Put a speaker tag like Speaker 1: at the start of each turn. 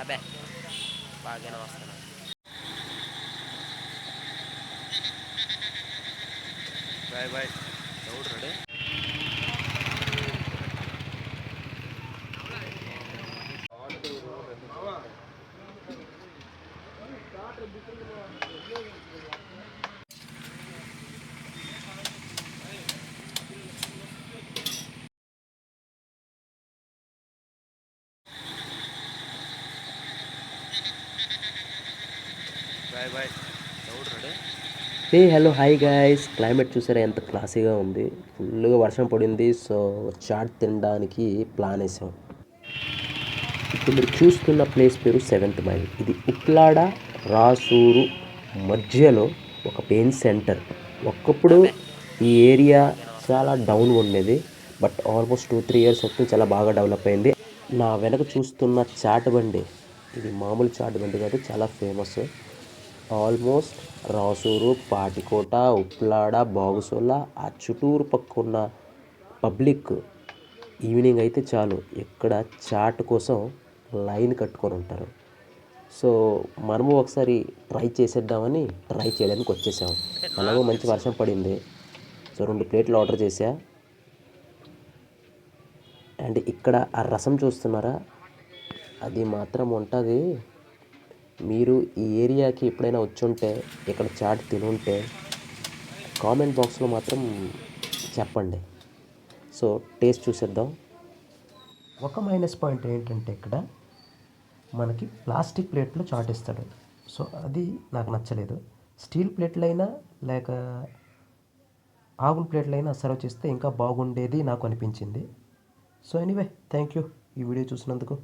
Speaker 1: అబ్బే బాగానే వస్తున్నాను. Bye bye. ఎవడు రెడీ? Bye bye. ఎవడు ready?
Speaker 2: Hello hi guys, climate చూసారా ఎంత క్లాసీగా ఉంది. ఫుల్గా వర్షం పడింది. సో చాట్ తినడానికి ప్లాన్ వేసాం. ఇప్పుడు మీరు చూస్తున్న ప్లేస్ పేరు 7th మైల్. ఇది ఉప్లాడ రాసూరు మధ్యలో ఒక పెయిన్ సెంటర్. ఒకప్పుడు ఈ ఏరియా చాలా డౌన్ ఉండేది, బట్ ఆల్మోస్ట్ 2-3 ఇయర్స్ వస్తుంది చాలా బాగా డెవలప్ అయింది. నా వెనక చూస్తున్న చాట్ బండి, ఇది మామూలు చాట్ బండి కాదు, చాలా ఫేమస్. ఆల్మోస్ట్ రాసూరు, పాటికోట, ఉప్లాడ, బాగుసోల ఆ చుట్టూరు పక్కున్న పబ్లిక్ ఈవినింగ్ అయితే చాలు ఇక్కడ చాట్ కోసం లైన్ కట్టుకొని ఉంటారు. సో మనము ఒకసారి ట్రై చేసేద్దామని ట్రై చేయడానికి వచ్చేసాము. ఎలాగో మంచి వర్షం పడింది, సో 2 ప్లేట్లు ఆర్డర్ చేశా. అండ్ ఇక్కడ ఆ రసం చూస్తున్నారా, అది మాత్రం ఉంటుంది. మీరు ఈ ఏరియాకి ఎప్పుడైనా వచ్చుంటే, ఇక్కడ చాట్ తినుంటే కామెంట్ బాక్స్లో మాత్రం చెప్పండి. సో టేస్ట్ చూసేద్దాం. ఒక మైనస్ పాయింట్ ఏంటంటే ఇక్కడ మనకి ప్లాస్టిక్ ప్లేట్లో చాట్ ఇస్తాడు. సో అది నాకు నచ్చలేదు. స్టీల్ ప్లేట్లైనా లేక ఆగుల ప్లేట్లైనా సర్వ్ చేస్తే ఇంకా బాగుండేది నాకు అనిపించింది. సో ఎనీవే, థ్యాంక్ యూ ఈ వీడియో చూసినందుకు.